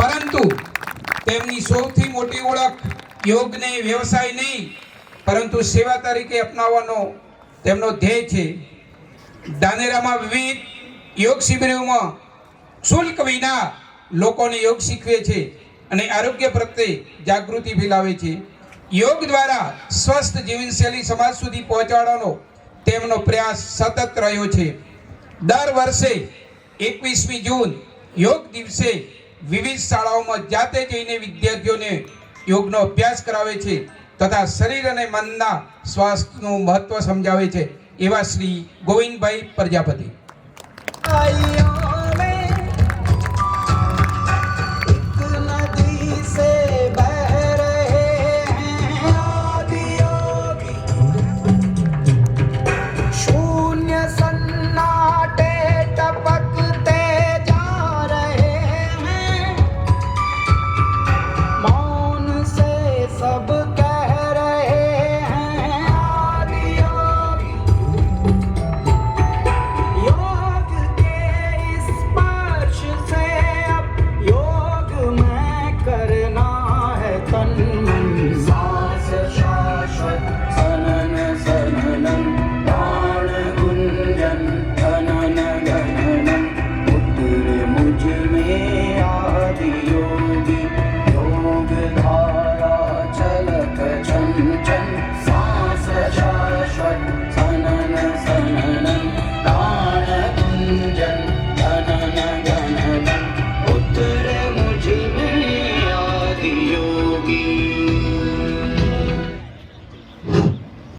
પરંતુ તેમની સૌથી મોટી ઓળખ યોગને વ્યવસાય નહીં પરંતુ સેવા તરીકે અપનાવવાનો તેમનો ધ્યેય છે. ધાનેરામાં વિવિધ યોગ શિબિરોમાં શુલ્ક વિના લોકોને યોગ શીખવે છે અને આરોગ્ય પ્રત્યે જાગૃતિ ફેલાવે છે. યોગ દ્વારા સ્વસ્થ જીવનશૈલી સમાજ સુધી પહોંચાડવાનો તેમનો પ્રયાસ સતત રહ્યો છે. દર વર્ષે 21મી જૂન યોગ દિવસે વિવિધ શાળાઓમાં જાતે જઈને વિદ્યાર્થીઓને યોગનો અભ્યાસ કરાવે છે તથા શરીર અને મનના સ્વાસ્થ્યનું મહત્વ સમજાવે છે. એવા શ્રી ગોવિંદભાઈ પ્રજાપતિ.